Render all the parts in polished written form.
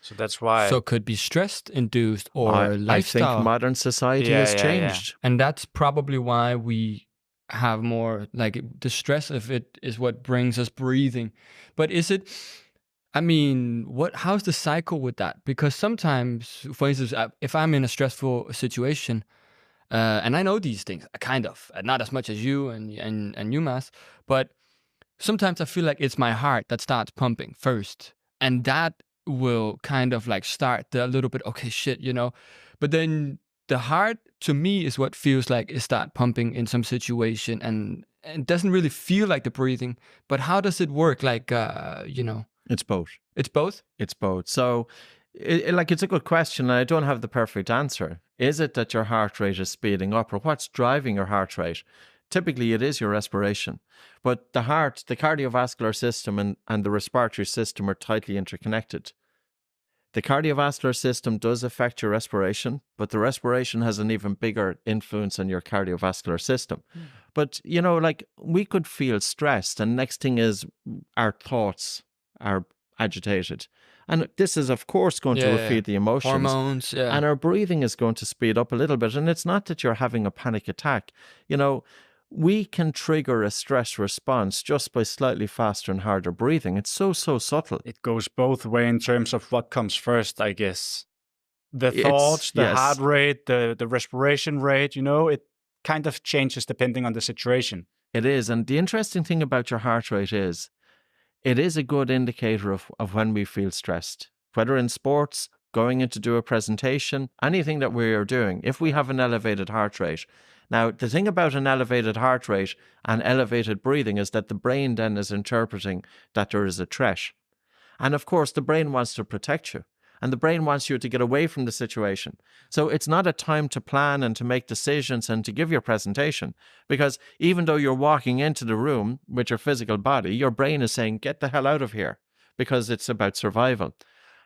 So that's why. So it could be stress-induced or I lifestyle. think modern society has changed. And that's probably why we have more, like, the stress of it is what brings us breathing. But is it, I mean, how's the cycle with that? Because sometimes, for instance, if I'm in a stressful situation, and I know these things, kind of, not as much as you and you, Mas, but sometimes I feel like it's my heart that starts pumping first, and that will kind of like start a little bit, okay, shit, but then the heart to me is what feels like it start pumping in some situation, and it doesn't really feel like the breathing. But how does it work? Like, It's both. It's both? It's both. So it's a good question. And I don't have the perfect answer. Is it that your heart rate is speeding up, or what's driving your heart rate? Typically, it is your respiration. But the heart, the cardiovascular system and the respiratory system are tightly interconnected. The cardiovascular system does affect your respiration, but the respiration has an even bigger influence on your cardiovascular system. But, we could feel stressed, and next thing is our thoughts are agitated. And this is, of course, going to feed the emotions. Hormones, And our breathing is going to speed up a little bit. And it's not that you're having a panic attack. We can trigger a stress response just by slightly faster and harder breathing. It's so subtle. It goes both ways in terms of what comes first, I guess. The thoughts, the heart rate, the respiration rate, it kind of changes depending on the situation. It is. And the interesting thing about your heart rate is it is a good indicator of when we feel stressed. Whether in sports, going in to do a presentation, anything that we are doing, if we have an elevated heart rate. Now, the thing about an elevated heart rate and elevated breathing is that the brain then is interpreting that there is a threat. And of course, the brain wants to protect you. And the brain wants you to get away from the situation. So it's not a time to plan and to make decisions and to give your presentation. Because even though you're walking into the room with your physical body, your brain is saying, get the hell out of here, because it's about survival.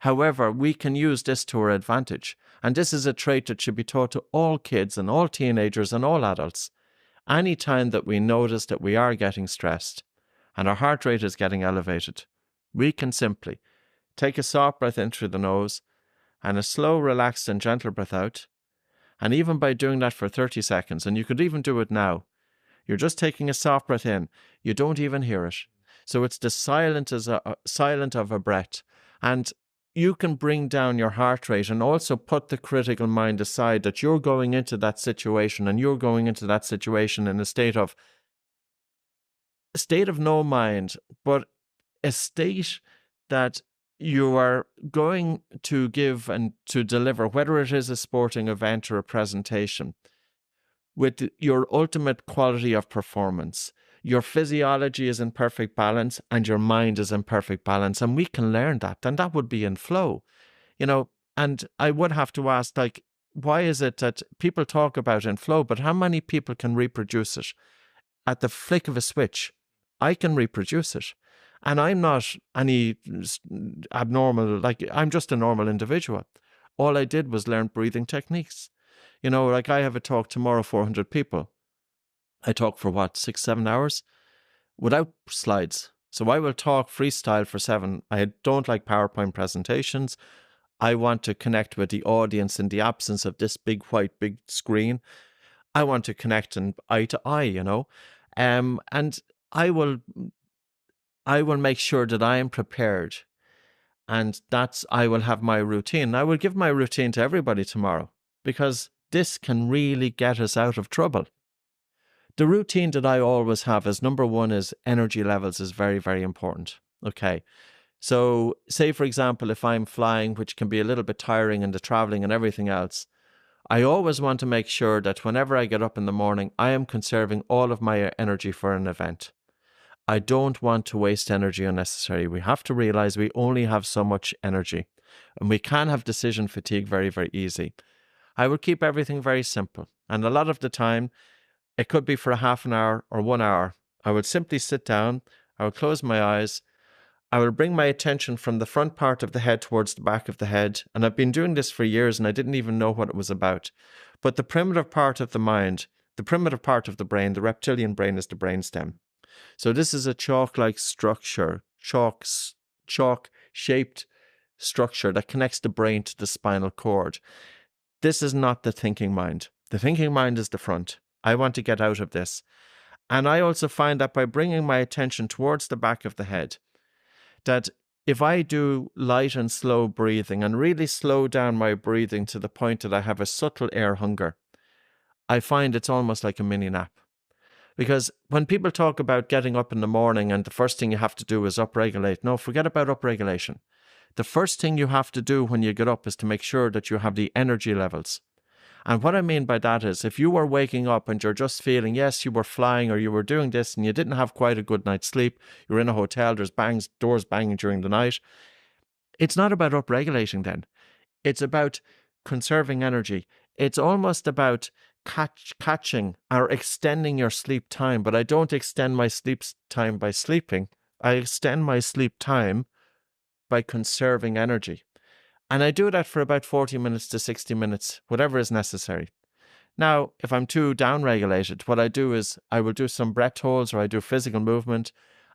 However, we can use this to our advantage. And this is a trait that should be taught to all kids and all teenagers and all adults. Any time that we notice that we are getting stressed and our heart rate is getting elevated, we can simply take a soft breath in through the nose and a slow, relaxed and gentle breath out. And even by doing that for 30 seconds, and you could even do it now, you're just taking a soft breath in. You don't even hear it. So it's the silent of a breath. And you can bring down your heart rate and also put the critical mind aside, that you're going into that situation and you're going into that situation in a state of no mind, but a state that you are going to give and to deliver, whether it is a sporting event or a presentation, with your ultimate quality of performance. Your physiology is in perfect balance and your mind is in perfect balance. And we can learn that. And that would be in flow, and I would have to ask, why is it that people talk about in flow, but how many people can reproduce it? At the flick of a switch, I can reproduce it. And I'm not any abnormal, I'm just a normal individual. All I did was learn breathing techniques. I have a talk tomorrow, 400 people. I talk for 6-7 hours without slides. So I will talk freestyle for 7. I don't like PowerPoint presentations. I want to connect with the audience in the absence of this big screen. I want to connect eye to eye, and I will make sure that I am prepared, and I will have my routine. I will give my routine to everybody tomorrow, because this can really get us out of trouble. The routine that I always have is, number one, is energy levels is very, very important. Okay. So say, for example, if I'm flying, which can be a little bit tiring in the traveling and everything else, I always want to make sure that whenever I get up in the morning, I am conserving all of my energy for an event. I don't want to waste energy unnecessarily. We have to realize we only have so much energy, and we can have decision fatigue very, very easy. I will keep everything very simple. And a lot of the time, it could be for a half an hour or 1 hour. I would simply sit down. I would close my eyes. I will bring my attention from the front part of the head towards the back of the head. And I've been doing this for years and I didn't even know what it was about. But the primitive part of the mind, the primitive part of the brain, the reptilian brain, is the brainstem. So this is a chalk-like structure, chalk-shaped structure that connects the brain to the spinal cord. This is not the thinking mind. The thinking mind is the front. I want to get out of this. And I also find that by bringing my attention towards the back of the head, that if I do light and slow breathing and really slow down my breathing to the point that I have a subtle air hunger, I find it's almost like a mini nap. Because when people talk about getting up in the morning and the first thing you have to do is upregulate, no, forget about upregulation. The first thing you have to do when you get up is to make sure that you have the energy levels. And what I mean by that is, if you were waking up and you're just feeling, yes, you were flying or you were doing this and you didn't have quite a good night's sleep, you're in a hotel, there's doors banging during the night, it's not about upregulating then. It's about conserving energy. It's almost about catching or extending your sleep time, but I don't extend my sleep time by sleeping. I extend my sleep time by conserving energy. And I do that for about 40 minutes to 60 minutes, whatever is necessary. Now, if I'm too downregulated, what I do is I will do some breath holds or I do physical movement,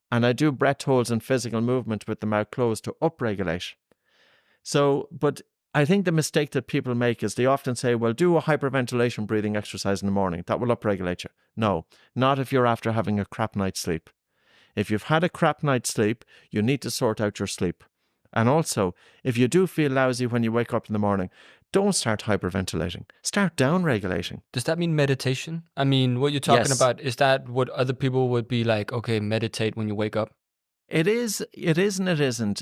and I do breath holds and physical movement with the mouth closed to upregulate. So, but I think the mistake that people make is they often say, well, do a hyperventilation breathing exercise in the morning. That will upregulate you. No, not if you're after having a crap night's sleep. If you've had a crap night's sleep, you need to sort out your sleep. And also, if you do feel lousy when you wake up in the morning, don't start hyperventilating. Start downregulating. Does that mean meditation? I mean, what you're talking about, is that what other people would be like, okay, meditate when you wake up? It is and it isn't.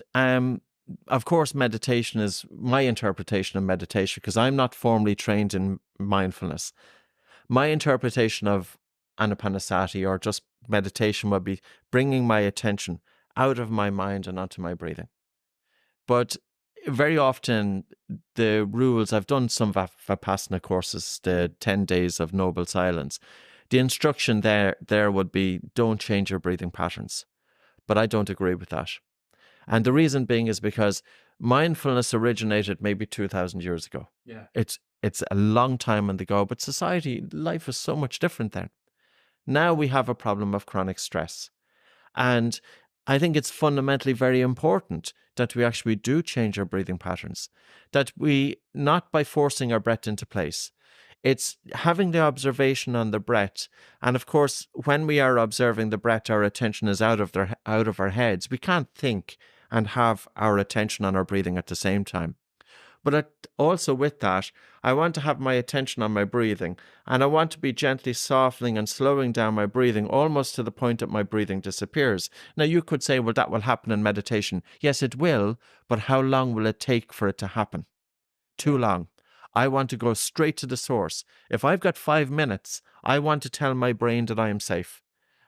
Of course, meditation is my interpretation of meditation because I'm not formally trained in mindfulness. My interpretation of anapanasati or just meditation would be bringing my attention out of my mind and onto my breathing. But very often the rules, I've done some Vipassana courses, the 10 days of noble silence. The instruction there would be don't change your breathing patterns. But I don't agree with that. And the reason being is because mindfulness originated maybe 2,000 years ago. Yeah. It's a long time on the go, but life is so much different then. Now we have a problem of chronic stress. And I think it's fundamentally very important that we actually do change our breathing patterns, that we, not by forcing our breath into place, it's having the observation on the breath. And of course, when we are observing the breath, our attention is out of our heads. We can't think and have our attention on our breathing at the same time. But also with that, I want to have my attention on my breathing, and I want to be gently softening and slowing down my breathing almost to the point that my breathing disappears. Now, you could say, well, that will happen in meditation. Yes, it will, but how long will it take for it to happen? Too long. I want to go straight to the source. If I've got 5 minutes, I want to tell my brain that I am safe.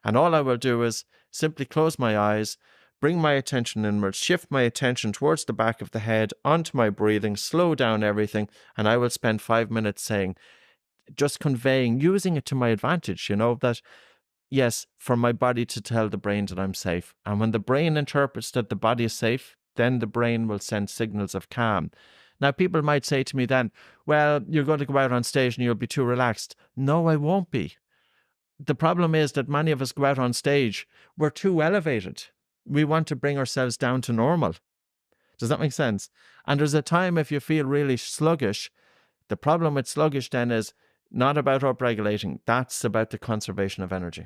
And all I will do is simply close my eyes, bring my attention inwards, shift my attention towards the back of the head, onto my breathing, slow down everything, and I will spend 5 minutes saying, just conveying, using it to my advantage, that, yes, for my body to tell the brain that I'm safe. And when the brain interprets that the body is safe, then the brain will send signals of calm. Now, people might say to me then, well, you're going to go out on stage and you'll be too relaxed. No, I won't be. The problem is that many of us go out on stage, we're too elevated. We want to bring ourselves down to normal. Does that make sense? And there's a time if you feel really sluggish, the problem with sluggish then is not about upregulating. That's about the conservation of energy.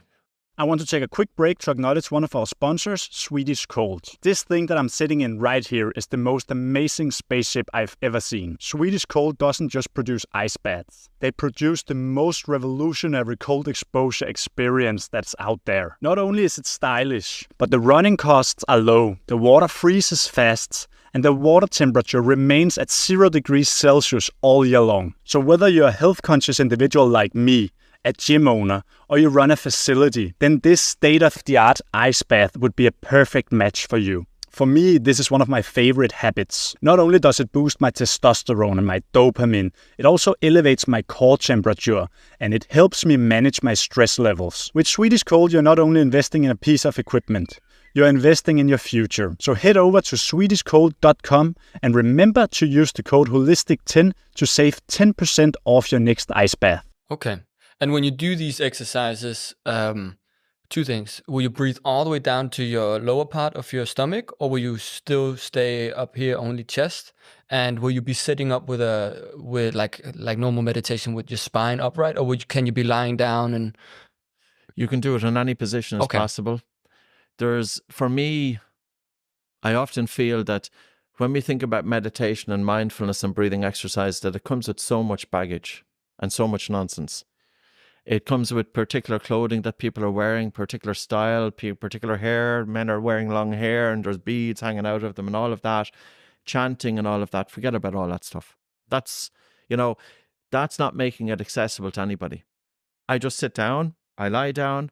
I want to take a quick break to acknowledge one of our sponsors, Swedish Cold. This thing that I'm sitting in right here is the most amazing spaceship I've ever seen. Swedish Cold doesn't just produce ice baths. They produce the most revolutionary cold exposure experience that's out there. Not only is it stylish, but the running costs are low, the water freezes fast, and the water temperature remains at 0 degrees Celsius all year long. So whether you're a health-conscious individual like me, a gym owner, or you run a facility, then this state-of-the-art ice bath would be a perfect match for you. For me, this is one of my favorite habits. Not only does it boost my testosterone and my dopamine, it also elevates my core temperature, and it helps me manage my stress levels. With Swedish Cold, you're not only investing in a piece of equipment, you're investing in your future. So head over to swedishcold.com and remember to use the code HOLISTIC10 to save 10% off your next ice bath. Okay. And when you do these exercises, Two things. Will you breathe all the way down to your lower part of your stomach, or will you still stay up here, only chest? And will you be sitting up with like normal meditation with your spine upright, or can you be lying down and? You can do it in any position as possible. For me, I often feel that when we think about meditation and mindfulness and breathing exercise, that it comes with so much baggage and so much nonsense. It comes with particular clothing that people are wearing, particular style, particular hair. Men are wearing long hair and there's beads hanging out of them and all of that, chanting and all of that. Forget about all that stuff. That's not making it accessible to anybody. I just sit down, I lie down,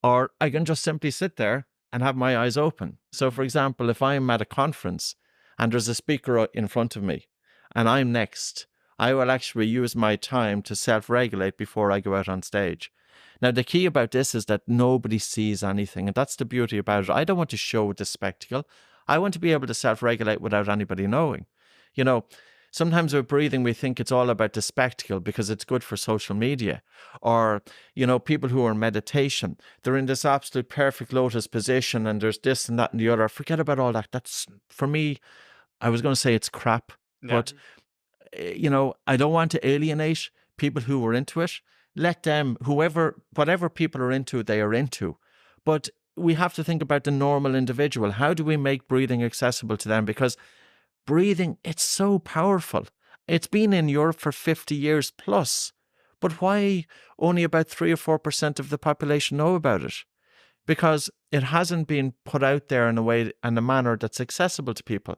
or I can just simply sit there and have my eyes open. So, for example, if I'm at a conference and there's a speaker in front of me and I'm next, I will actually use my time to self-regulate before I go out on stage. Now, the key about this is that nobody sees anything, and that's the beauty about it. I don't want to show the spectacle. I want to be able to self-regulate without anybody knowing. Sometimes with breathing, we think it's all about the spectacle because it's good for social media. Or, people who are in meditation, they're in this absolute perfect lotus position and there's this and that and the other. Forget about all that. That's, for me, I was going to say it's crap, but I don't want to alienate people who are into it. Let them, whatever people are into, they are into. But we have to think about the normal individual. How do we make breathing accessible to them? Because breathing, it's so powerful. It's been in Europe for 50 years plus. But why only about 3 or 4% of the population know about it? Because it hasn't been put out there in a way and a manner that's accessible to people.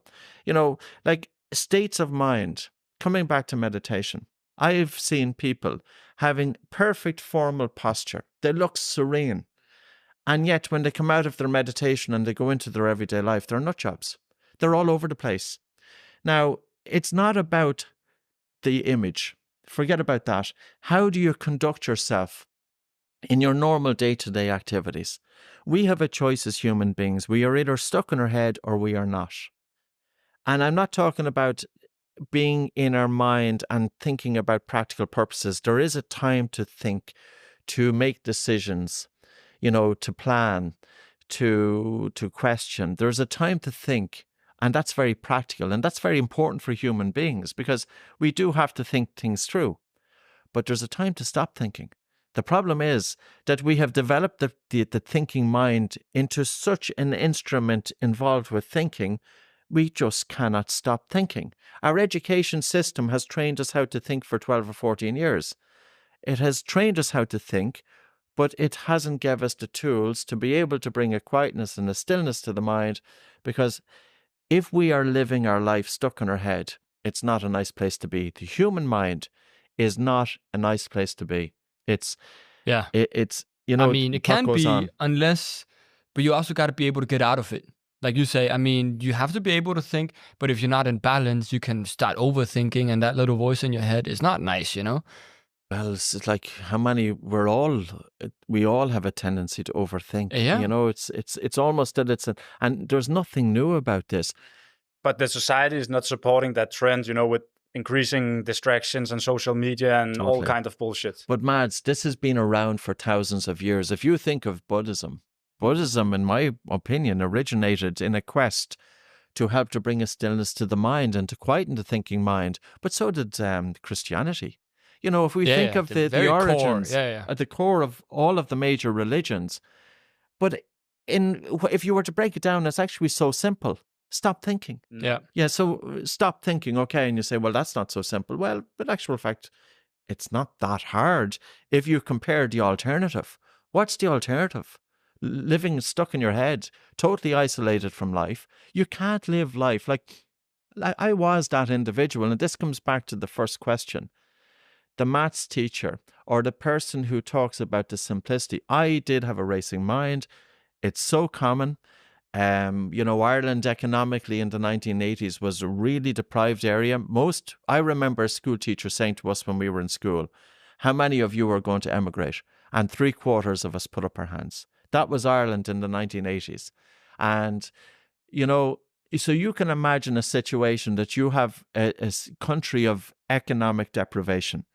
Like states of mind. Coming back to meditation, I've seen people having perfect formal posture. They look serene. And yet when they come out of their meditation and they go into their everyday life, they're nut jobs. They're all over the place. Now, it's not about the image. Forget about that. How do you conduct yourself in your normal day-to-day activities? We have a choice as human beings. We are either stuck in our head or we are not. And I'm not talking about being in our mind and thinking about practical purposes. There is a time to think, to make decisions, to plan, to question. There's a time to think, and that's very practical, and that's very important for human beings because we do have to think things through. But there's a time to stop thinking. The problem is that we have developed the thinking mind into such an instrument involved with thinking, we just cannot stop thinking. Our education system has trained us how to think for 12 or 14 years. It has trained us how to think, but it hasn't given us the tools to be able to bring a quietness and a stillness to the mind, because if we are living our life stuck in our head, it's not a nice place to be. The human mind is not a nice place to be. It's I mean, it can be unless, but you also got to be able to get out of it. Like you say, I mean, you have to be able to think, but if you're not in balance, you can start overthinking, and that little voice in your head is not nice, Well, it's like how many we all have a tendency to overthink. Yeah. It's almost that and there's nothing new about this. But the society is not supporting that trend, with increasing distractions and social media and all kind of bullshit. But Mads, this has been around for thousands of years. If you think of Buddhism, in my opinion, originated in a quest to help to bring a stillness to the mind and to quieten the thinking mind. But so did Christianity. If we think of the origins, at the core of all of the major religions. But if you were to break it down, it's actually so simple. Stop thinking. Yeah. So stop thinking. Okay. And you say, well, that's not so simple. Well, but actual fact, it's not that hard. If you compare the alternative, what's the alternative? Living stuck in your head, totally isolated from life. You can't live life. Like I was that individual. And this comes back to the first question. The maths teacher or the person who talks about the simplicity. I did have a racing mind. It's so common. Ireland economically in the 1980s was a really deprived area. I remember a school teacher saying to us when we were in school, how many of you are going to emigrate? And 3/4 of us put up our hands. That was Ireland in the 1980s. And, so you can imagine a situation that you have a country of economic deprivation.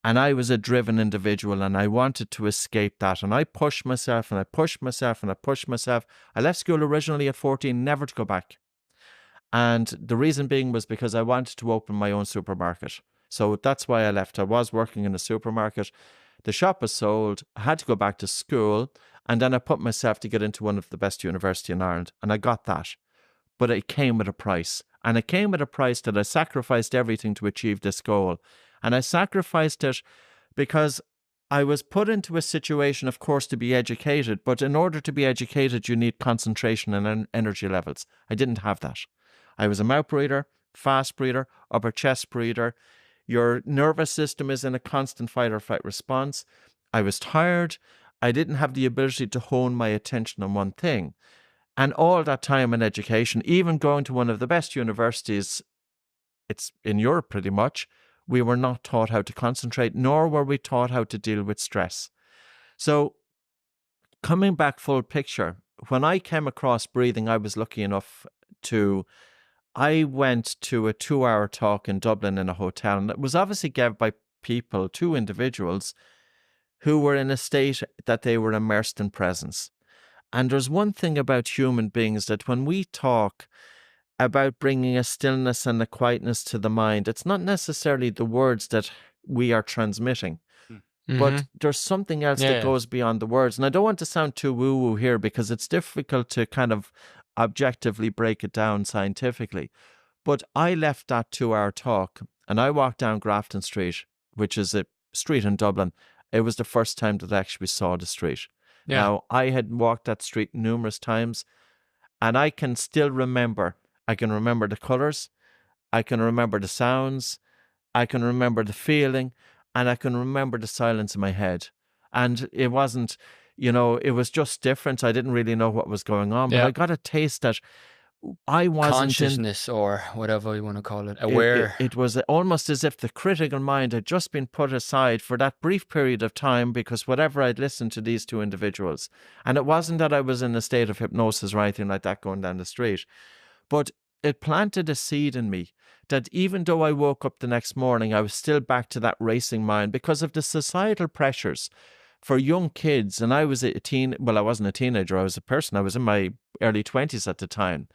And I was a driven individual and I wanted to escape that. And I pushed myself and I pushed myself and I pushed myself. I left school originally at 14, never to go back. And the reason being was because I wanted to open my own supermarket. So that's why I left. I was working in a supermarket. The shop was sold. I had to go back to school. And then I put myself to get into one of the best universities in Ireland. And I got that. But it came with a price. And it came with a price that I sacrificed everything to achieve this goal. And I sacrificed it because I was put into a situation, of course, to be educated. But in order to be educated, you need concentration and energy levels. I didn't have that. I was a mouth breather, fast breather, upper chest breather. Your nervous system is in a constant fight or flight response. I was tired. I didn't have the ability to hone my attention on one thing. And all that time in education, even going to one of the best universities, it's in Europe pretty much, we were not taught how to concentrate, nor were we taught how to deal with stress. So coming back full picture, when I came across breathing, I was lucky enough I went to a 2-hour talk in Dublin in a hotel, and it was obviously given by people, 2 individuals, who were in a state that they were immersed in presence. And there's one thing about human beings that when we talk about bringing a stillness and a quietness to the mind, it's not necessarily the words that we are transmitting, but there's something else that goes beyond the words. And I don't want to sound too woo-woo here because it's difficult to kind of objectively break it down scientifically. But I left that 2-hour talk and I walked down Grafton Street, which is a street in Dublin. It was the first time that I actually saw the street. Yeah. Now, I had walked that street numerous times and I can still remember. I can remember the colours, I can remember the sounds, I can remember the feeling, and I can remember the silence in my head. And it wasn't, it was just different. I didn't really know what was going on, but I got a taste that I wasn't consciousness or whatever you want to call it, aware. It was almost as if the critical mind had just been put aside for that brief period of time because whatever I'd listened to these 2 individuals. And it wasn't that I was in a state of hypnosis or anything like that going down the street. But it planted a seed in me that even though I woke up the next morning, I was still back to that racing mind because of the societal pressures for young kids. And I was I wasn't a teenager, I was a person, I was in my early 20s at the time.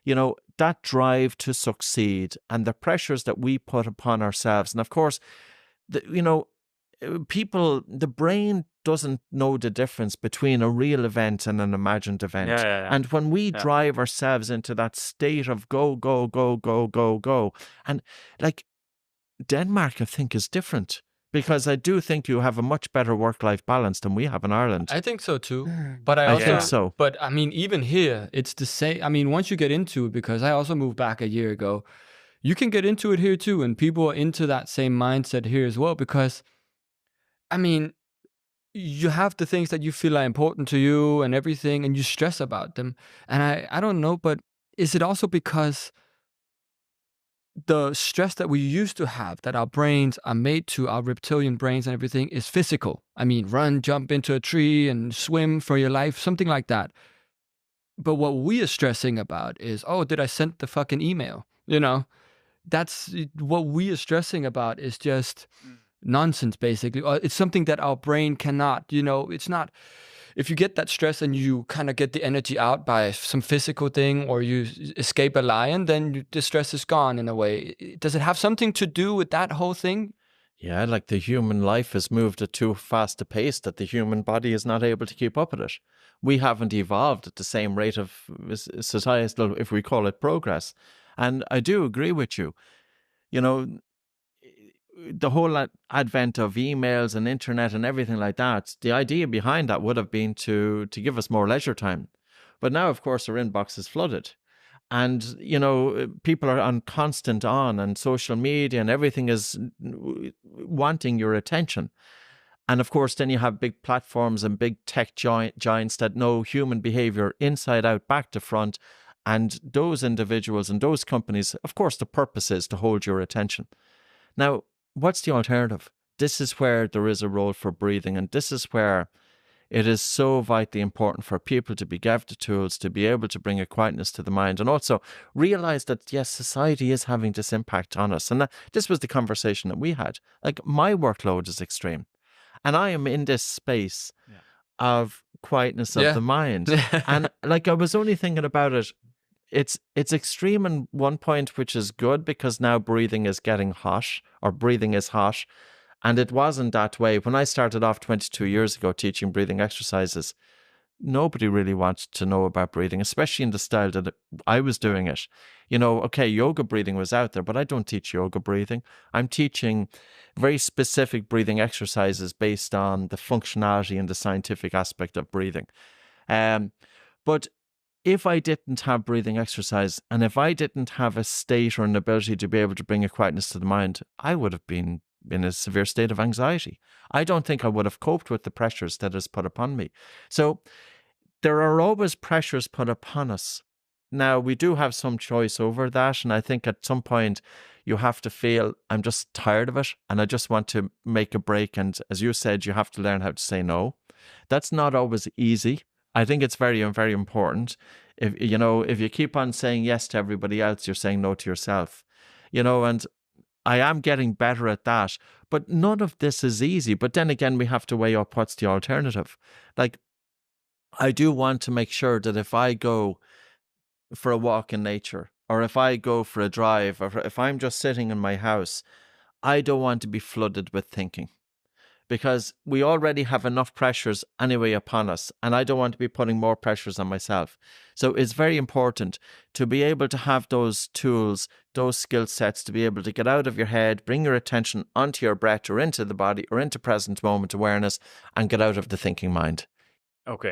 That drive to succeed and the pressures that we put upon ourselves. And of course, the brain doesn't know the difference between a real event and an imagined event. And when we drive ourselves into that state of go, go, go, go, go, go, and like Denmark, I think, is different because I do think you have a much better work-life balance than we have in Ireland. I think so too. But I think so. But I mean, even here, it's the same. I mean, once you get into it, because I also moved back a year ago, you can get into it here too. And people are into that same mindset here as well because, I mean, you have the things that you feel are important to you and everything, and you stress about them. And I don't know, but is it also because the stress that we used to have, that our brains are made to, our reptilian brains and everything, is physical? I mean, run, jump into a tree and swim for your life, something like that. But what we are stressing about is, oh, did I send the fucking email? That's what we are stressing about is just nonsense, basically. Or it's something that our brain cannot, it's not. If you get that stress and you kind of get the energy out by some physical thing or you escape a lion, then the stress is gone in a way. Does it have something to do with that whole thing? Yeah, like the human life has moved at too fast a pace that the human body is not able to keep up with it. We haven't evolved at the same rate of societal, if we call it, progress. And I do agree with you. The whole advent of emails and internet and everything like that, the idea behind that would have been to give us more leisure time. But now, of course, our inbox is flooded. And, people are on constant on and social media and everything is wanting your attention. And of course, then you have big platforms and big tech giants that know human behavior inside out, back to front. And those individuals and those companies, of course, the purpose is to hold your attention. Now, what's the alternative? This is where there is a role for breathing. And this is where it is so vitally important for people to be given the tools to be able to bring a quietness to the mind, and also realize that, yes, society is having this impact on us. And this was the conversation that we had. Like, my workload is extreme, and I am in this space of quietness of the mind. And like, I was only thinking about it. It's extreme in one point, which is good, because now breathing is getting hot, or breathing is hot. And it wasn't that way. When I started off 22 years ago teaching breathing exercises, nobody really wanted to know about breathing, especially in the style that I was doing it. You know, okay, yoga breathing was out there, but I don't teach yoga breathing. I'm teaching very specific breathing exercises based on the functionality and the scientific aspect of breathing. But if I didn't have breathing exercise, and if I didn't have a state or an ability to be able to bring a quietness to the mind, I would have been in a severe state of anxiety. I don't think I would have coped with the pressures that is put upon me. So there are always pressures put upon us. Now, we do have some choice over that, and I think at some point you have to feel, I'm just tired of it, and I just want to make a break. And as you said, you have to learn how to say no. That's not always easy. I think it's very, very important. If you keep on saying yes to everybody else, you're saying no to yourself. And I am getting better at that, but none of this is easy. But then again, we have to weigh up what's the alternative. Like, I do want to make sure that if I go for a walk in nature, or if I go for a drive, or if I'm just sitting in my house, I don't want to be flooded with thinking, because we already have enough pressures anyway upon us, and I don't want to be putting more pressures on myself. So it's very important to be able to have those tools, those skill sets, to be able to get out of your head, bring your attention onto your breath, or into the body, or into present moment awareness, and get out of the thinking mind. Okay.